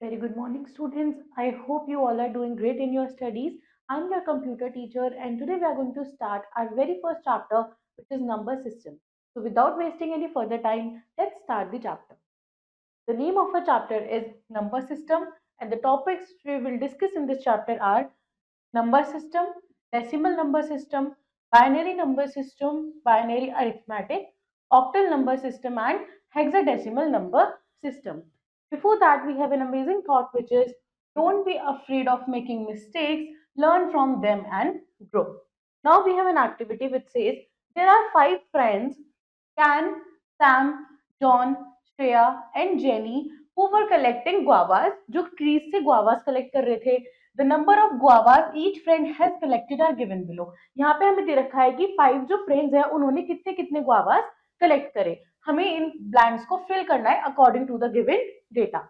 Very good morning, students. I hope you all are doing great in your studies. I'm your computer teacher, and today we are going to start our very first chapter, which is number system. So, without wasting any further time, let's start the chapter. The name of our chapter is number system, and the topics we will discuss in this chapter are number system, decimal number system, binary number system, binary arithmetic, octal number system, and hexadecimal number system. Before that, we have an amazing thought, which is don't be afraid of making mistakes, learn from them and grow. Now we have an activity which says there are five friends, Can, Sam, John, Shreya and Jenny, who were collecting guavas, जो trees से guavas collect कर रहे थे. The number of guavas each friend has collected are given below. यहाँ पे हमें दे रखा है कि 5 जो friends हैं उन्होंने कितने कितने guavas collect करे. हमें इन blanks को fill करना है according to the given data.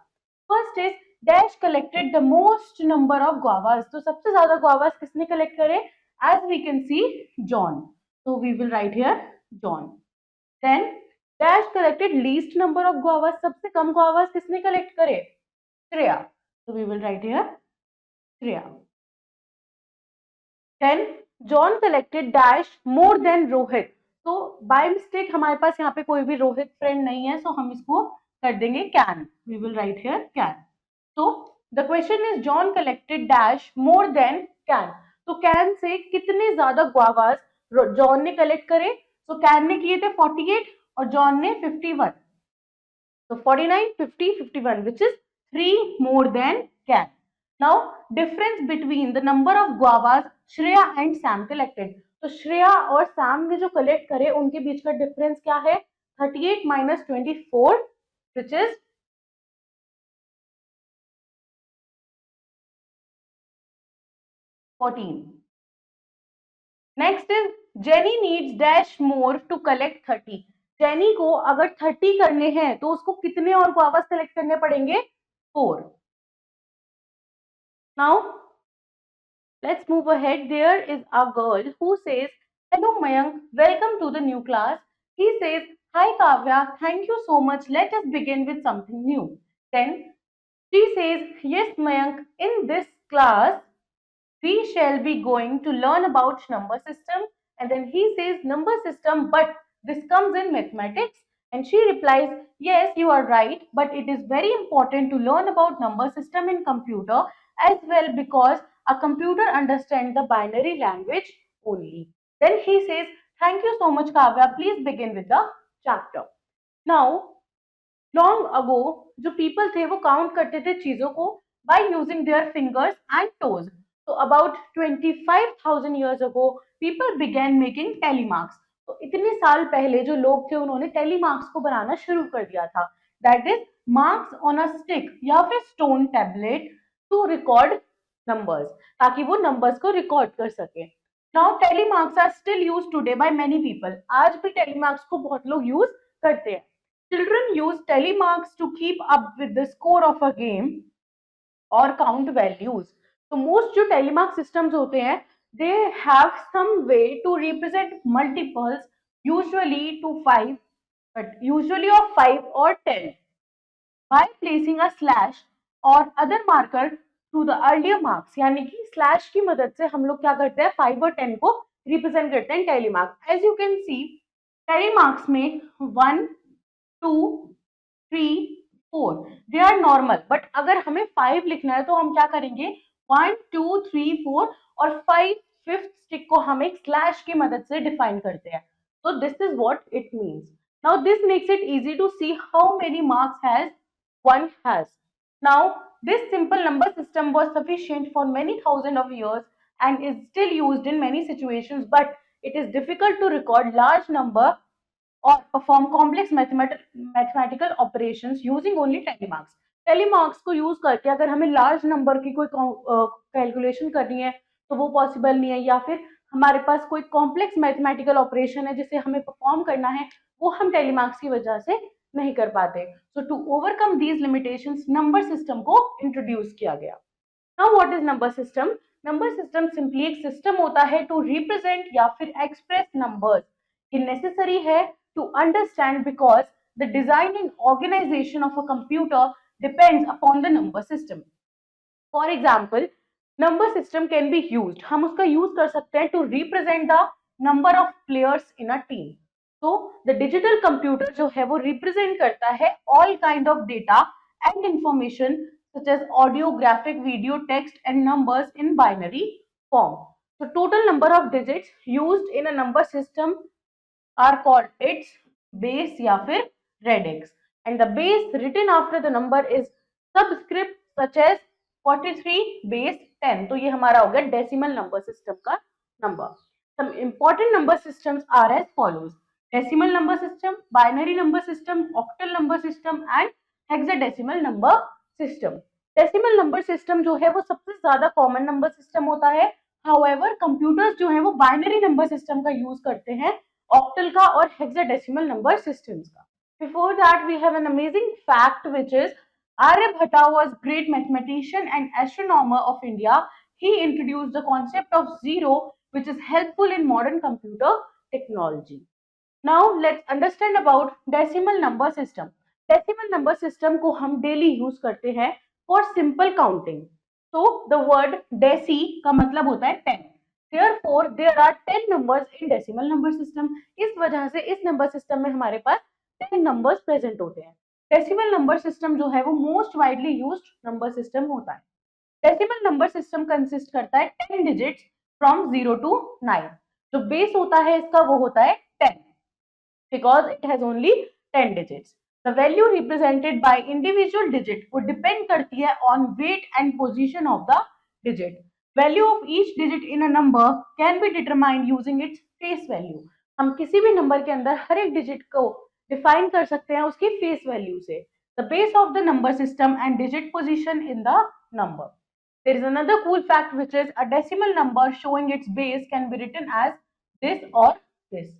First is Dash collected the most number of guavas. तो सबसे ज्यादा guavas किसने collect करे? As we can see, John. So we will write here John. Then Dash collected least number of guavas. सबसे कम guavas किसने collect करे? Shreya. So we will write here Shreya. Then John collected dash more than Rohit. तो by mistake हमारे पास यहाँ पे कोई भी Rohit friend नहीं है, so हम इसको कर देंगे can. We will write here can. So the question is John collected dash more than can. तो can से कितने ज्यादा guavas जॉन ने कलेक्ट करे? तो कैन ने किए थे 48 और जॉन ने 51. So 49, 50, 51, which is 3 more than can. Now difference between the number of guavas Shreya and Sam collected. तो श्रेया और सैम ने जो कलेक्ट करे उनके बीच का डिफरेंस क्या है? 38 minus 24, which is 14. Next is Jenny needs dash more to collect 30. Jenny को अगर 30 करने हैं तो उसको कितने और गुआवास कलेक्ट करने पड़ेंगे? 4. Now let's move ahead. There is a girl who says, "Hello Mayank, welcome to the new class." He says, "Hi Kavya, thank you so much. Let us begin with something new." Then she says, "Yes Mayank, in this class we shall be going to learn about number system." And then he says number system, but this comes in mathematics. And she replies, "Yes, you are right, but it is very important to learn about number system in computer as well, because a computer understands the binary language only." Then he says, "Thank you so much Kavya, please begin with the chapter." Now long ago जो people थे वो count करते थे चीजों को by using their fingers and toes. So about 25,000 years ago people began making telemarks. तो इतने साल पहले जो लोग थे उन्होंने टेलीमार्क्स को बनाना शुरू कर दिया था. That is marks on a stick या फिर stone tablet to record numbers, ताकि वो numbers को record कर सके. Now telemarks are still used today by many people. आज भी telemarks को बहुत लोग use करते हैं. Children use telemarks to keep up with the score of a game or count values. So most जो telemark systems होते हैं, they have some way to represent multiples, usually to 5, but usually of 5 or 10, by placing a slash or other marker through the earlier marks. यानी कि slash की मदद से हम लोग क्या करते हैं 5 और 10 को represent करते हैं telemark. As you can see, telemarks में 1, 2, 3, 4 दे आर नॉर्मल, बट अगर हमें 5 लिखना है तो हम क्या करेंगे 1, 2, 3, 4 और 5 फिफ्थ स्टिक को हम एक स्लैश की मदद से डिफाइन करते हैं. तो this is what it means. Now this makes it easy to see how many marks has one has. Now this simple number system was sufficient for many thousands of years and is still used in many situations, but it is difficult to record large number or perform complex mathematical operations using only telemarks. Telemarks को use करके अगर हमें large number की कोई calculation करनी है तो वो पॉसिबल नहीं है, या फिर हमारे पास कोई कॉम्प्लेक्स मैथमेटिकल ऑपरेशन है जिसे हमें परफॉर्म करना है वो हम टेलीमार्क्स की वजह से नहीं कर पाते. So to overcome these limitations number system को इंट्रोड्यूस किया गया. Now what is number system? Number system simply एक सिस्टम होता है टू रिप्रेजेंट या फिर एक्सप्रेस नंबर्स. ये नेसेसरी है to understand because the design and organization of a computer depends upon the number system. For example, number system can be used. हम उसका use कर सकते हैं to represent the number of players in a team. So the digital computer जो है वो represent करता है all kind of data and information such as audio, graphic, video, text and numbers in binary form. So total number of digits used in a number system are called its base या फिर radix, and the base written after the number is subscript such as 43 base 10. तो ये हमारा हो गया decimal number system का number. Some important number systems are as follows: decimal number system, binary number system, octal number system and hexadecimal number system. Decimal number system जो है वो सबसे ज्यादा कॉमन नंबर सिस्टम होता है. हाउएवर कंप्यूटर्स जो है वो बाइनरी नंबर सिस्टम का यूज करते हैं, octal का और hexadecimal number systems का. Before that we have an amazing fact which is Aryabhatta was great mathematician and astronomer of India. He introduced the concept of zero which is helpful in modern computer technology. Now let's understand about decimal number system. Decimal number system को हम daily use करते हैं for simple counting. So the word deci का मतलब होता है 10. Therefore there are 10 numbers in decimal number system. इस वजह से इस number system में हमारे पास 10 numbers present होते हैं. Decimal number system जो है वो most widely used number system होता है. Decimal number system consist करता है 10 digits from 0 to 9. जो base होता है इसका वो होता है 10 because it has only 10 digits. The value represented by individual digit would depend करती है on weight and position of the digit. Value of each digit in a number can be determined using its face value. हम किसी भी number के अंदर हर एक digit को define कर सकते हैं उसकी फेस वैल्यू से. The base of the number system and digit position in the number. There is another cool fact which is a decimal number showing its base can be written as this or this,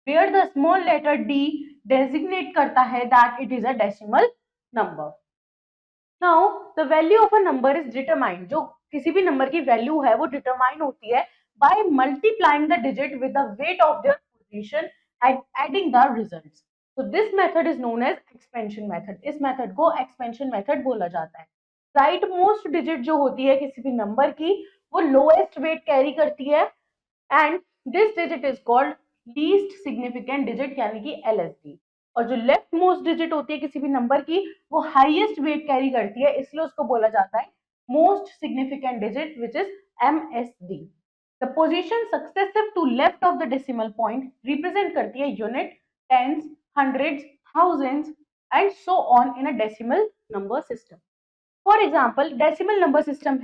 where the small letter d designate करता है that it is a decimal number. Now the value of a number is determined. जो किसी भी number की value है वो determine होती है by multiplying the digit with the weight of their position and adding the results. So this method is known as expansion method. इस method को expansion method बोला जाता है. राइट मोस्ट डिजिट जो होती है किसी भी नंबर की वो लोएस्ट वेट कैरी करती है and this digit is called least significant digit यानी कि LSD. और जो लेफ्ट मोस्ट डिजिट होती है किसी भी नंबर की वो हाईएस्ट वेट कैरी करती है, इसलिए उसको बोला जाता है most significant digit which is MSD. The position successive to left of the decimal point represent करती है unit, tens, hundreds, thousands and so on in a decimal number system. For example decimal number system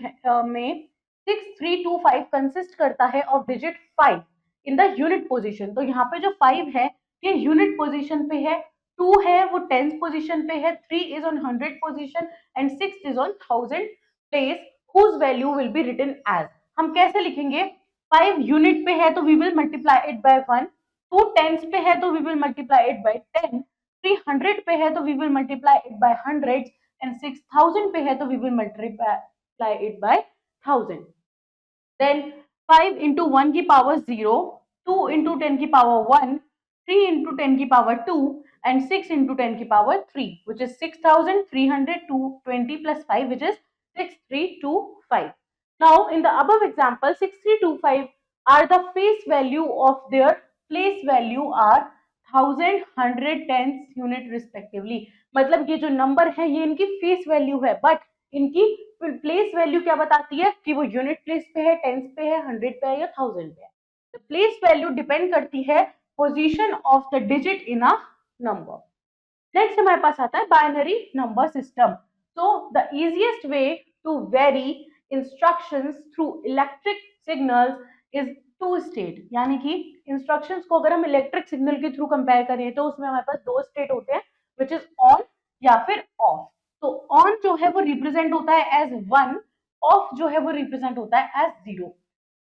में 6325 consist करता है of digit 5 in the unit position. तो यहाँ पे जो 5 है ये यूनिट पोजीशन पे है, 2 है वो टेंस पोजीशन पे है, 3 is on 100 position and 6 is on 1000 place whose value will be written as. हम कैसे लिखेंगे? 5 यूनिट पे है तो we will multiply it by 1, 2 tense पे है तो we will multiply it by 10, 3 100 पे है तो we will multiply it by hundreds and 6000 पे है तो we will multiply it by 1000. Then 5 into 1 की पावर 0, 2 into 10 की पावर 1, 3 into 10 की पावर 2 and 6 into 10 की power 3 which is 6320 plus 5 which is 6325. Now in the above example 6325 are the face value of their place value are 1000, 100, tens unit respectively. मतलब ये जो number है ये इनकी face value है but इनकी प्लेस वैल्यू क्या बताती है कि वो यूनिट प्लेस पे है, टेंस पे है, 100 पे है या 1000 पे है. प्लेस वैल्यू डिपेंड करती है position of the digit in a number. Next हमारे पास आता है binary number system. So the easiest way to vary instructions through electric signals is two state. यानी कि इंस्ट्रक्शंस को अगर हम इलेक्ट्रिक सिग्नल के थ्रू कंपेयर करें तो उसमें हमारे पास दो स्टेट होते हैं विच इज ऑन या फिर ऑफ. तो ऑन जो है वो रिप्रेजेंट होता है एज 1, ऑफ जो है वो रिप्रेजेंट होता है एज 0.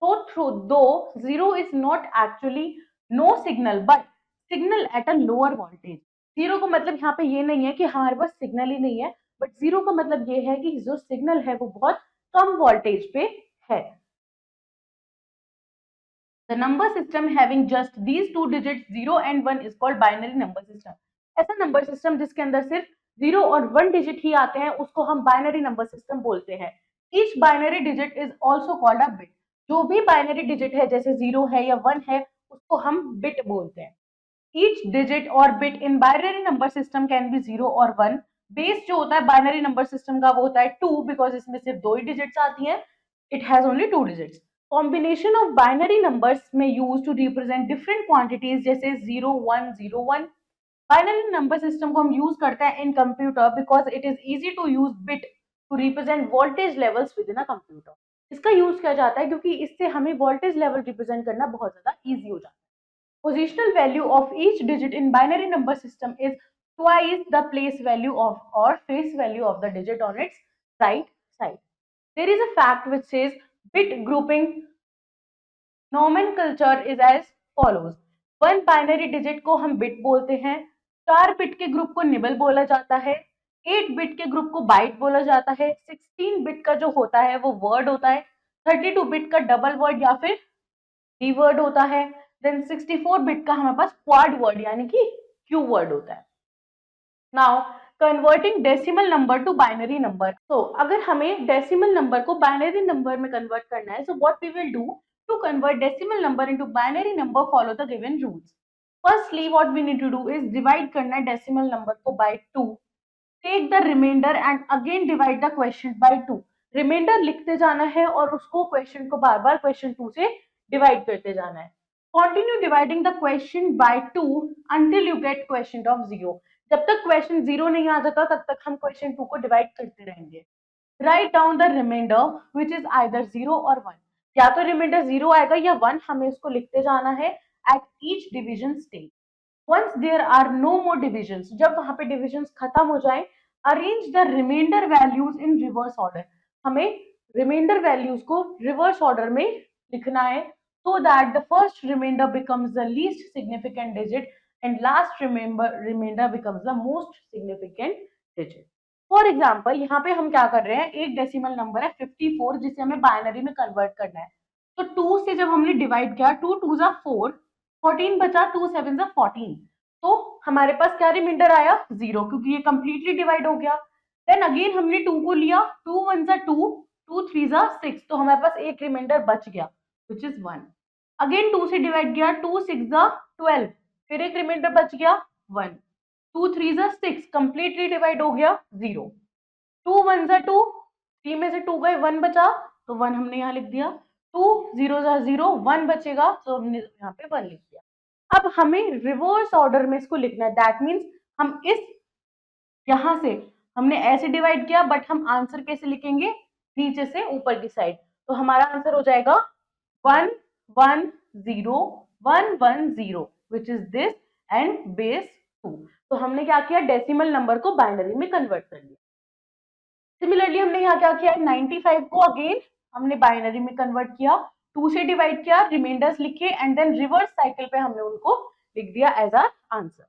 तो थ्रू दो 0 is not actually no signal but signal at a lower voltage. 0 का मतलब यहाँ पे ये नहीं है कि हमारे पास सिग्नल ही नहीं है बट 0 का मतलब ये है कि जो सिग्नल है वो बहुत कम वोल्टेज पे है. The number system having just these two digits 0 and 1 is called binary number system. ऐसा नंबर सिस्टम जिसके अंदर सिर्फ जीरो और वन डिजिट ही आते हैं उसको हम बाइनरी नंबर सिस्टम बोलते हैं। Each binary digit is also called a bit. जो भी बाइनरी डिजिट है जैसे जीरो है या वन है उसको हम बिट बोलते हैं। ईच डिजिट और bit in binary number system can be zero और वन। बेस जो होता है बाइनरी नंबर सिस्टम का वो होता है टू, बिकॉज इसमें सिर्फ दो ही डिजिट्स आती हैं, it has only two digits. Combination of binary numbers में use to represent different quantities जैसे zero one. Binary number system को हम यूज करते हैं in computer because it is easy to use bit to represent voltage levels within a computer. इसका use किया जाता है क्योंकि इससे हमें वोल्टेज लेवल रिप्रेजेंट करना बहुत ज्यादा इजी हो जाता है। Positional value of each digit in binary number system is twice the place value of or face value of the digit on its right side. There is a fact which says bit grouping nomenclature is as follows. One binary digit को हम bit बोलते हैं, 4 bit के group को nibble बोला जाता है, 8 bit के ग्रुप को बाइट बोला जाता है, 16 बिट का जो होता है वो वर्ड होता है, 32 बिट का डबल वर्ड या फिर डी वर्ड होता है, देन 64 बिट का हमारे पास क्वाड वर्ड यानी कि क्यू वर्ड होता है। Now converting decimal number to binary number. तो अगर हमें डेसिमल नंबर को बाइनरी नंबर में कन्वर्ट करना है, so what we will do to convert decimal number into binary number, follow the given rules. Firstly what we need to do is divide करना है decimal number को by 2। Take the remainder and again divide the quotient by 2। Remainder लिखते जाना है और उसको question को बार बार question 2 से डिवाइड करते जाना है। Continue dividing the quotient by 2 until you get question of 0। जब तक क्वेश्चन 0 नहीं आ जाता तब तक हम क्वेश्चन 2 को डिवाइड करते रहेंगे। Write down the remainder which is either 0 और 1। या तो रिमाइंडर 0 आएगा या 1, हमें इसको लिखते जाना है at each division stage. Once there are no more divisions, जब वहां पे divisions खत्म हो जाए, arrange the remainder values in reverse order। हमें remainder values को reverse order में लिखना है so that the first remainder becomes the least significant digit and last remainder becomes the most significant digit। For example यहाँ पे हम क्या कर रहे हैं, एक डेसिमल नंबर है 54 जिसे हमें बाइनरी में कन्वर्ट करना है। तो 2 से जब हमने डिवाइड किया, 2 2 जा 4, 14 बचा, 2 7 जा 14, तो हमारे पास क्या रिमाइंडर आया 0, क्योंकि ये कंप्लीटली डिवाइड हो गया। देन अगेन हमने 2 को लिया, 2 1 जा 2, 2 3 जा 6, तो हमारे पास एक रिमाइंडर बच गया विच इज 1। अगेन 2 से डिवाइड किया, 2 6 जा 12, फिर एक रिमाइंडर बच गया 1, 2 3 जा 6, कंप्लीटली डिवाइड हो गया 0, 2 1 जा 2, 3 में से 2 गए 1 बचा, तो 1 हमने यहाँ लिख दिया, 2 0 जा 0, 1 बचेगा तो हमने यहाँ पे 1 लिख दिया। अब हमें रिवर्स ऑर्डर में इसको लिखना है, दैट मीन्स हम इस यहां से हमने ऐसे डिवाइड किया बट हम आंसर कैसे लिखेंगे, नीचे से ऊपर की साइड। तो हमारा आंसर हो जाएगा 1 1 0 1 1 0 which is this and base 2। तो हमने क्या किया, डेसिमल नंबर को बाइनरी में कन्वर्ट कर दिया। सिमिलरली हमने यहाँ क्या किया, 95 को अगेन हमने बाइनरी में कन्वर्ट किया, 2 से डिवाइड किया, रिमाइंडर्स लिखे एंड देन रिवर्स साइकिल पे हमने उनको लिख दिया as our answer.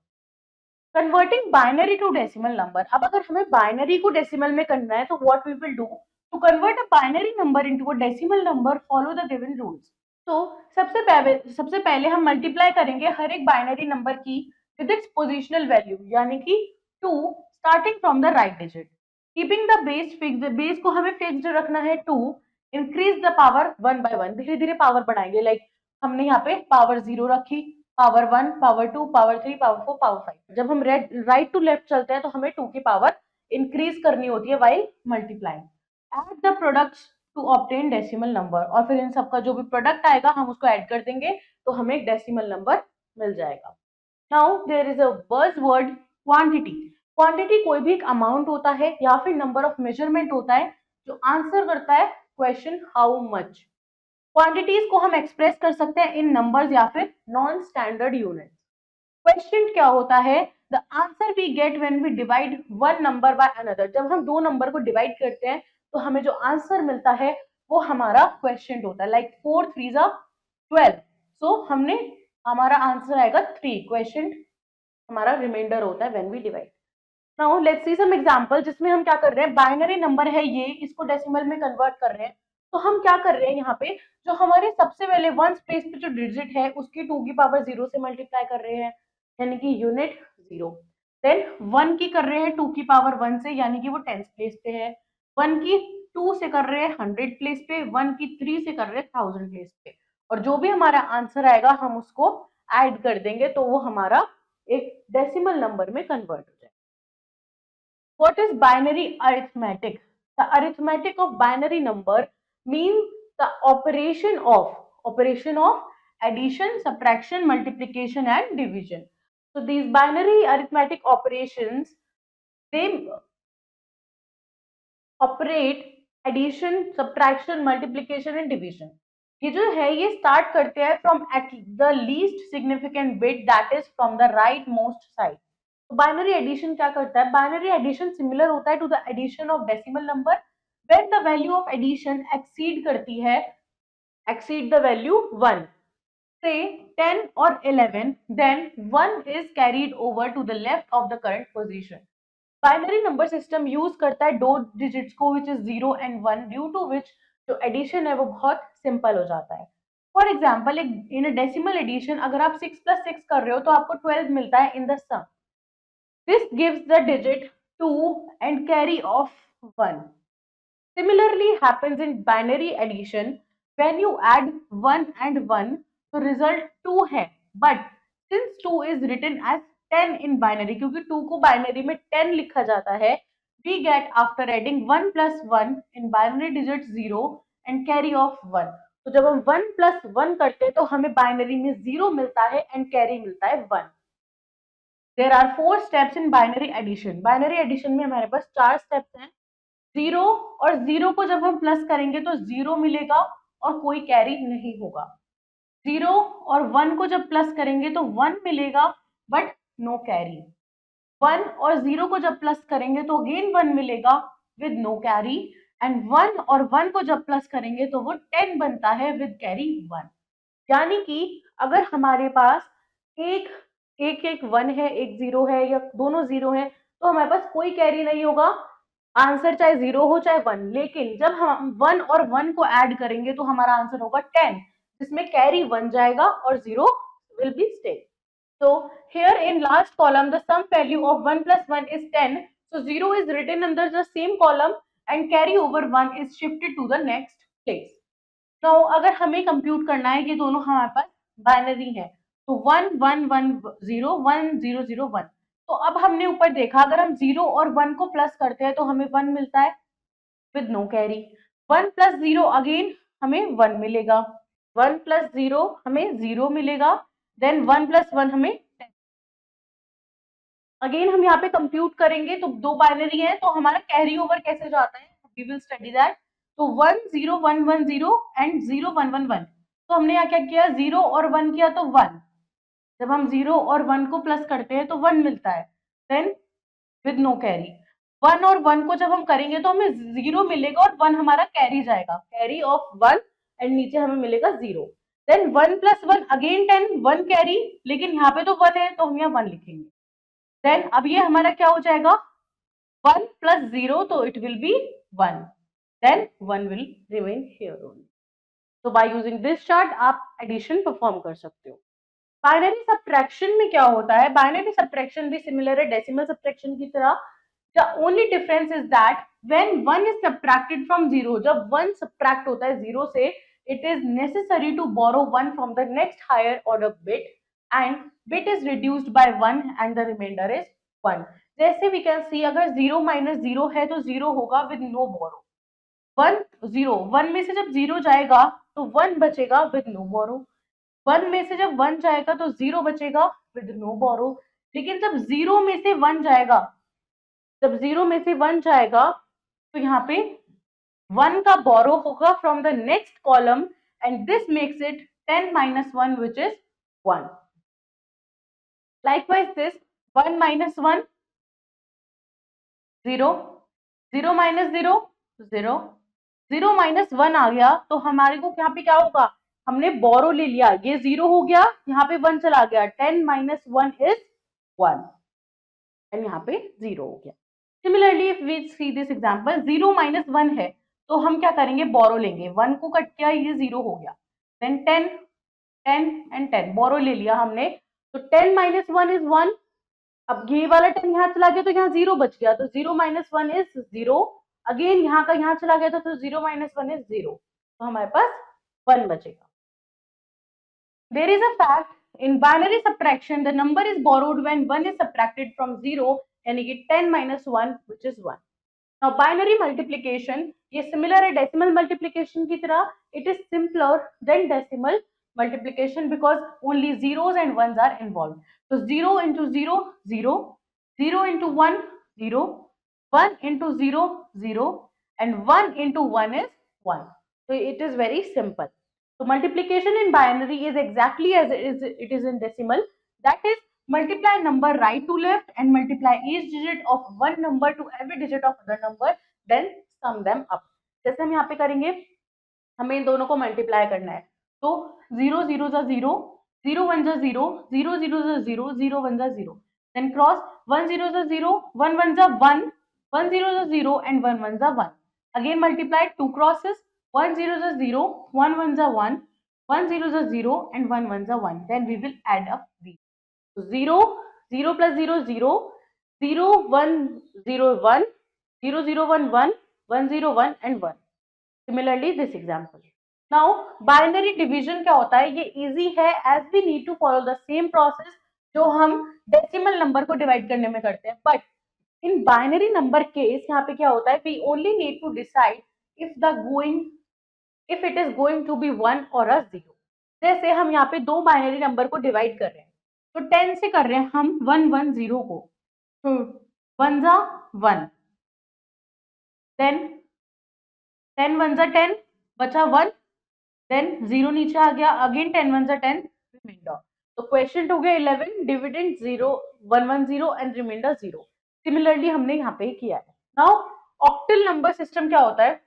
Converting binary to decimal number. अब अगर हमें बाइनरी को डेसिमल में करना है तो what we will do to convert a binary number into a decimal number, follow the given rules. तो सबसे पहले हम मल्टीप्लाई करेंगे हर एक बाइनरी नंबर की विद इट्स पोजिशनल वैल्यू, यानी कि 2 starting from the right digit, keeping the base fixed. Base को हमें फिक्स्ड रखना है 2, इंक्रीज द पावर 1 बाय 1, धीरे धीरे पावर बढ़ाएंगे। लाइक हमने यहाँ पे पावर 0 रखी, power 1, power 2, power 3, power 4, power 5। जब हम राइट टू लेफ्ट चलते हैं तो हमें 2 की पावर इंक्रीज करनी होती है while multiplying. Add the products to obtain decimal number, और फिर इन सबका जो भी प्रोडक्ट आएगा हम उसको ऐड कर देंगे तो हमें एक डेसिमल नंबर मिल जाएगा। Now there is a buzzword quantity. Quantity कोई भी एक अमाउंट होता है या फिर नंबर ऑफ मेजरमेंट होता है जो आंसर करता है क्वेश्चन हाउ मच। क्वांटिटीज को हम एक्सप्रेस कर सकते हैं इन नंबर्स या फिर नॉन स्टैंडर्ड यूनिट। क्वेश्चन क्या होता है, the answer we get when we divide one number by another. जब हम दो नंबर को डिवाइड करते हैं तो हमें जो आंसर मिलता है वो हमारा क्वेश्चन होता है। लाइक 4 3 जा 12, सो हमने हमारा आंसर आएगा 3, क्वेश्चन हमारा रिमाइंडर होता है when we divide. Now let's see some example जिसमें हम क्या कर रहे हैं, बाइनरी नंबर है ये, इसको डेसिमल में कन्वर्ट कर रहे हैं। तो हम क्या कर रहे हैं, यहाँ पे जो हमारे सबसे पहले वन प्लेस पे जो डिजिट है उसकी 2 की पावर 0 से मल्टीप्लाई कर रहे हैं, यानी कि यूनिट 0। देन 1 की कर रहे हैं 2 की पावर 1 से, यानी कि वो 10th प्लेस पे है। 1 की 2 से कर रहे हैं 100 प्लेस पे, 1 की 3 से कर रहे हैं 1000 प्लेस पे, और जो भी हमारा आंसर आएगा हम उसको ऐड कर देंगे तो वो हमारा एक डेसिमल नंबर में कन्वर्ट हो जाएगा। What is binary arithmetic? The arithmetic of binary number means the operation of addition, subtraction, multiplication, and division. So these binary arithmetic operations, they operate addition, subtraction, multiplication, and division. ये जो है ये start करते हैं from at the least significant bit that is from the rightmost side. तो binary addition क्या करता है? बाइनरी एडिशन सिमिलर होता है to the addition of decimal number when the value of addition exceed करती है, exceed the value 1, say 10 or 11, then 1 is carried over to the left of the current position. Binary number system use करता है दो डिजिट्स को which is 0 and 1, due to which जो addition है वो बहुत सिंपल हो जाता है। For example in a decimal addition अगर आप 6 + 6 कर रहे हो तो आपको 12 मिलता है in the sum. This gives the digit 2 and carry of 1। Similarly happens in binary addition when you add 1 and 1 तो result 2 है, but since 2 is written as 10 in binary, क्योंकि 2 को binary में 10 लिखा जाता है, we get after adding 1 + 1 in binary digit 0 and carry of 1। तो जब हम 1 + 1 करते हैं तो हमें binary में 0 मिलता है and carry मिलता है 1। There are 4 steps in binary addition। binary addition में हमारे पास 4 steps हैं। 0 और 0 को जब हम प्लस करेंगे तो 0 मिलेगा और कोई कैरी नहीं होगा। 0 और 1 को जब प्लस करेंगे तो 1 मिलेगा बट नो कैरी। 1 और 0 को जब प्लस करेंगे तो अगेन 1 मिलेगा विद नो कैरी, एंड 1 और 1 को जब प्लस करेंगे तो वो 10 बनता है विद कैरी 1। यानी कि अगर हमारे पास एक एक एक 1 है, एक 0 है, या दोनों 0 है, तो हमारे पास कोई कैरी नहीं होगा, आंसर चाहे 0 हो चाहे 1। लेकिन जब हम 1 और 1 को ऐड करेंगे तो हमारा आंसर होगा 10, जिसमें कैरी 1 जाएगा और 0 will be stay. So here in last column the sum value of 1 + 1 is 10, so 0 is written under the same column and carry over 1 is shifted to the next place। तो अगर हमें compute करना है ये दोनों हमारे पास बाइनरी है, तो 1 1 1 0 1 0 0 1। तो अब हमने ऊपर देखा अगर हम 0 और 1 को प्लस करते हैं तो हमें 1 मिलता है विद नो कैरी। 1 + 0 अगेन हमें 1 मिलेगा, 1 + 0 हमें 0 मिलेगा, देन 1 + 1 हमें 10। अगेन हम यहाँ पे कंप्यूट करेंगे तो दो बाइनरी है तो हमारा कैरी ओवर कैसे जाता है, वी विल स्टडी दैट। तो 1 0 1 1 0 एंड 0 1 1 1। तो हमने यहाँ क्या किया, 0 और 1 किया तो 1। जब हम 0 और 1 को प्लस करते हैं तो 1 मिलता है, देन विद नो कैरी। 1 और 1 को जब हम करेंगे तो हमें 0 मिलेगा और 1 हमारा कैरी जाएगा, कैरी ऑफ 1, एंड नीचे हमें मिलेगा 0। देन 1 + 1 अगेन 10, 1 कैरी, लेकिन यहाँ पे तो 1 है तो हम यहाँ 1 लिखेंगे। देन अब ये हमारा क्या हो जाएगा, 1 + 0 तो it will be 1, then 1 will remain here only. तो बाय यूजिंग दिस चार्ट आप एडिशन परफॉर्म कर सकते हो। बाइनरी सब्ट्रैक्शन में क्या होता है, बाइनरी सब्ट्रैक्शन भी सिमिलर है डेसिमल सब्ट्रैक्शन की तरह। The only difference is that when 1 is subtracted from 0, जब 1 सब्ट्रैक्ट होता है 0 से, it is necessary to borrow 1 from the next higher order bit and bit is reduced by 1 and the remainder is 1। जैसे we can see अगर 0 - 0 है तो 0 होगा with no borrow। 1 0 1 में से जब 0 जाएगा तो 1 बचेगा with no borrow। 1 में से जब 1 जाएगा तो 0 बचेगा with no borrow। लेकिन जब 0 में से 1 जाएगा, जब 0 में से 1 जाएगा तो यहाँ पे 1 का borrow होगा from the next column and this makes it 10 - 1 which is 1। Likewise this 1 - 1 0, 0 - 0 0, 0 - 1 आ गया तो हमारे को यहाँ पे क्या होगा, हमने बोरो ले लिया, ये 0 हो गया, यहाँ पे 1 चला गया, 10 - 1 is 1 एंड यहाँ पे 0 हो गया। Similarly if we see this example 0 - 1 है तो हम क्या करेंगे, बोरो लेंगे, 1 को कट किया, ये 0 हो गया, देन 10 10 एंड 10 बोरो ले लिया हमने, तो 10 - 1 is 1, अब ये वाला 10 यहाँ चला गया तो यहाँ 0 बच गया, तो 0 माइनस 1 इज 0। अगेन यहाँ का यहाँ चला गया तो 0 माइनस 1 इज 0, तो हमारे पास 1 बचेगा। There is a fact in binary subtraction, the number is borrowed when 1 is subtracted from 0, यानी कि 10 minus 1 which is 1. Now binary multiplication ये similar है decimal multiplication की तरह, it is simpler than decimal multiplication because only zeros and ones are involved. So 0 into 0 0, 0 into 1 0, 1 into 0 0, and 1 into 1 is 1. So it is very simple. So multiplication in binary is exactly as it is in decimal, that is multiply number right to left and multiply each digit of one number to every digit of other number, then sum them up. जैसे हम यहाँ पे करेंगे, हमें इन दोनों को multiply करना है, तो 0 0 जा 0, 0 1 जा 0, 0 0 जा 0, 0 1 जा 0, then cross 1 0 जा 0, 1 1 जा 1, 1 0 जा 0 and 1 1 जा 1. Again multiply two crosses, 1 0 जा 0, 1 1 जा 1, 1 0 जा 0 and 1 1 जा 1. Then we will add up these. 0 0 plus 0 0, 0 1 0 1, 0 0 1 1, 1 0 1 and 1. Similarly this example. Now binary division क्या होता है, ये easy है as we need to follow the same process जो हम decimal number को divide करने में करते हैं, but in binary number case यहाँ पे क्या होता है, we only need to decide if it is going to be 1 or a 0. जैसे हम यहाँ पे दो बाइनरी नंबर को डिवाइड कर रहे हैं, तो 10 से कर रहे हैं हम 1 1 0 को, तो 1 जा 1, देन 10 1 जा 10 बचा 1, देन 0 नीचे आ गया, अगेन 10 1 जा 10 रिमाइंडर, तो क्वेश्चन हो गया 11, डिविडेंड 0 1 1 0 एंड रिमाइंडर 0. सिमिलरली हमने यहाँ पे किया है. नाउ ऑक्टल नंबर सिस्टम क्या होता है,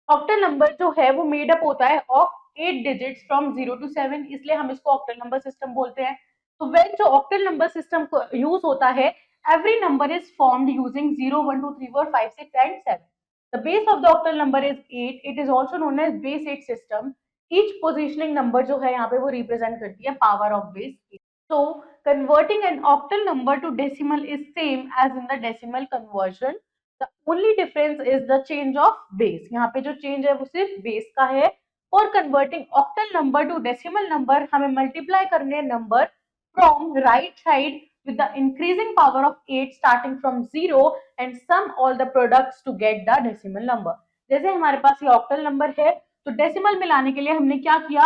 ऑक्टल नंबर जो है वो मेड अप होता है ऑफ 8 डिजिट्स फ्रॉम 0 to 7, इसलिए हम इसको ऑक्टल नंबर सिस्टम बोलते हैं. तो व्हेन जो ऑक्टल नंबर सिस्टम यूज होता है, every number is formed using 0 1 2 3 4 5 6 and 7. The base of the octal number is 8. It is also known as base 8 system. Each positioning number जो है यहाँ पे वो represent करती है power of base 8. So converting an octal number to decimal is same as in the decimal conversion. The only difference is the change of base. यहाँ पे जो change है वो सिर्फ base का है. For converting octal number to decimal number हमें multiply करने number from right side with the increasing power of 8 starting from 0 and sum all the products to get the decimal number. जैसे हमारे पास ये octal number है, तो decimal मिलाने के लिए हमने क्या किया,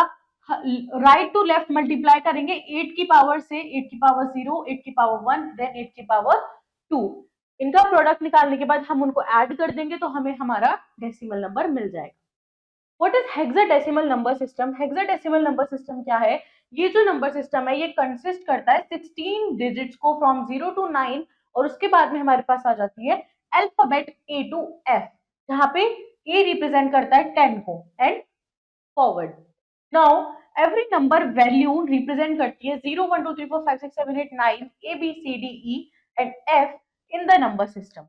राइट टू लेफ्ट मल्टीप्लाई करेंगे 8 की पावर से, 8 की पावर 0, 8 की पावर 1, देन 8 की पावर 2. इनका प्रोडक्ट निकालने के बाद हम उनको ऐड कर देंगे तो हमें हमारा डेसिमल नंबर मिल जाएगा. What is hexadecimal number system? Hexadecimal number system क्या है, ये जो नंबर सिस्टम है ये कंसिस्ट करता है 16 डिजिट्स को फ्रॉम 0 to 9, और उसके बाद में हमारे पास आ जाती है अल्फाबेट A to F, जहाँ पे A रिप्रेजेंट करता है 10 को and forward. Now every number value represent करती है 0 1 2 3 4 5 6 7 8 9 A B C D E and F in the number system.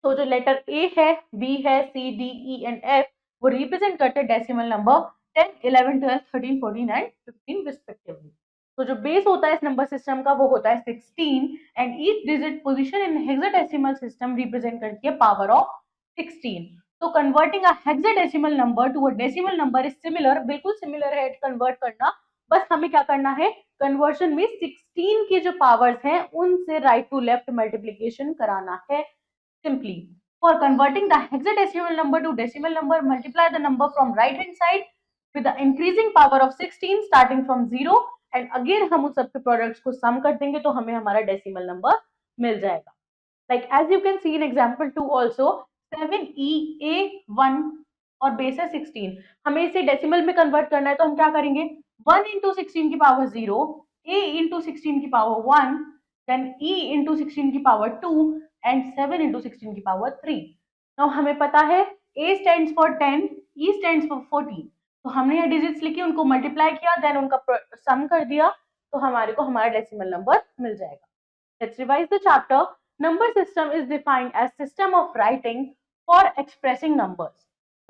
तो जो लेटर A है, B है, C D E and F वो रिप्रेजेंट करते हैं डेसिमल नंबर 10 11 12 13 14 एंड 15 रिस्पेक्टिवली. तो जो बेस होता है इस नंबर सिस्टम का वो होता है 16 and each digit position in hexadecimal system represent करती है पावर ऑफ 16. तो converting a hexadecimal number to a decimal number is similar, बिल्कुल सिमिलर है कन्वर्ट करना, बस हमें क्या करना है, कन्वर्शन में 16 की जो पावर्स हैं उनसे राइट टू लेफ्ट मल्टीप्लीकेशन कराना है. Simply, for converting the hexadecimal number to decimal number, multiply the number from right hand side with the increasing power of 16 starting from 0, and again हम उन सबके products को sum कर देंगे तो हमें हमारा decimal number मिल जाएगा. Like as you can see in example 2 also, 7EA1 और base है 16, हमें इसे decimal में convert करना है तो हम क्या करेंगे, 1 into 16 की power 0, A into 16 की power 1, then E into 16 की power 2 and 7 into 16 की power 3. Now हमें पता है A stands for 10, E stands for 14. तो हमने यहाँ डिजिट्स लिखी, उनको मल्टीप्लाई किया, देन उनका सम कर दिया, तो हमारे को हमारा डेसिमल नंबर मिल जाएगा. Let's revise the chapter. Number system is defined as system of writing for expressing numbers.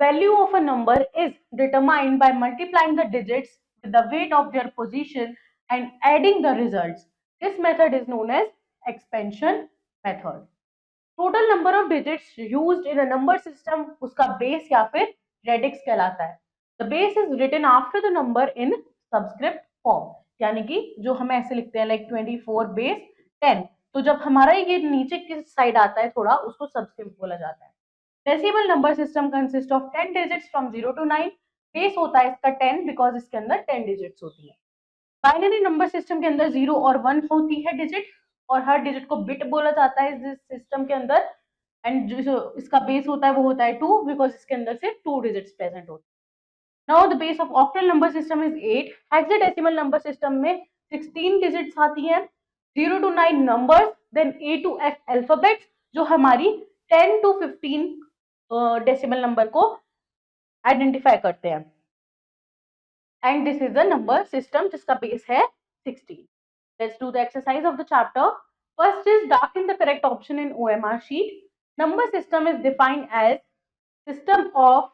Value of a number is determined by multiplying the digits with the weight of their position and adding the results. This method is known as expansion method. Total number of digits used in a number system, उसका base या फिर radix कहलाता है. The base is written after the number in subscript form. यानी कि जो हम ऐसे लिखते हैं like 24 base 10. तो जब हमारा ये नीचे की साइड आता है थोड़ा, उसको सबस्क्रिप्ट बोला जाता है. Decimal number system consist of 10 digits from 0 to 9. Base होता है इसका 10 बिकॉज इसके अंदर 10 डिजिट्स होती है. बाइनरी नंबर सिस्टम के अंदर 0 और 1 होती है डिजिट, और हर डिजिट को बिट बोला जाता है इस सिस्टम के अंदर. एंड जो इसका बेस होता है वो होता है 2 बिकॉज इसके अंदर से 2 डिजिट्स प्रेजेंट होते हैं. Now the base of octal number system is 8. Hexadecimal number system में 16 डिजिट्स आती हैं. 0 to 9 numbers, then A to F alphabets, जो हमारी 10 to 15 डेसिमल नंबर को आइडेंटिफाई करते हैं. And this is the number system जिसका बेस है 16. Let's do the exercise of the chapter. First is darken the correct option in OMR sheet. Number system is defined as system of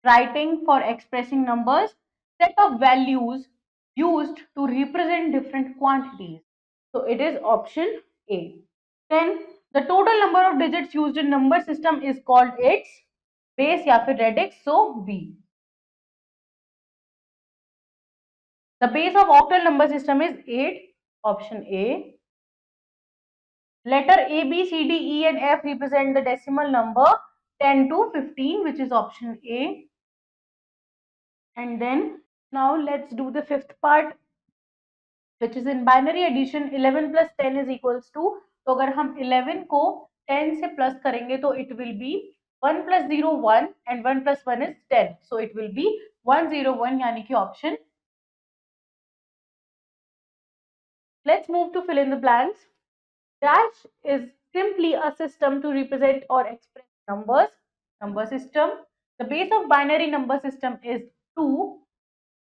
writing for expressing numbers, set of values used to represent different quantities. So it is option A. Then the total number of digits used in number system is called its base या फिर radix. So B. The base of octal number system is 8. Option A. Letter A, B, C, D, E and F represent the decimal number 10 to 15, which is option A. And then now let's do the fifth part, which is in binary addition. 11 plus 10 is equals to, तो अगर हम 11 को 10 से plus करेंगे तो it will be 1 plus 0 1 and 1 plus 1 is 10. So it will be 101, यानी कि option. Let's move to fill in the blanks. Dash is simply a system to represent or express numbers. Number system. The base of binary number system is 2.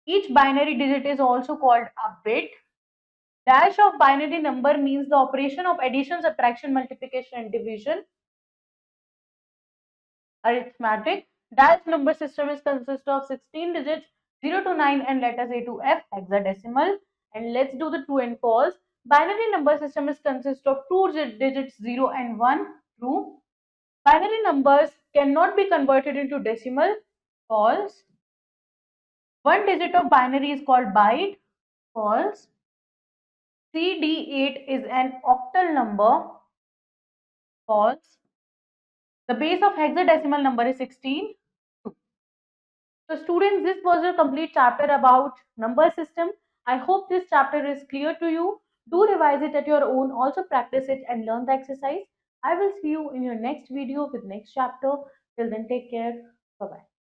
Each binary digit is also called a bit. Dash of binary number means the operation of addition, subtraction, multiplication and division. Arithmetic. Dash number system is consist of 16 digits 0 to 9 and letters A to F hexadecimal. And let's do the true and false. Binary number system is consist of two digits 0 and 1. True. Binary numbers cannot be converted into decimal. False. One digit of binary is called byte. False. CD8 is an octal number. False. The base of hexadecimal number is 16. So students, this was a complete chapter about number system. I hope this chapter is clear to you. Do revise it at your own. Also practice it and learn the exercise. I will see you in your next video with next chapter. Till then, take care. Bye-bye.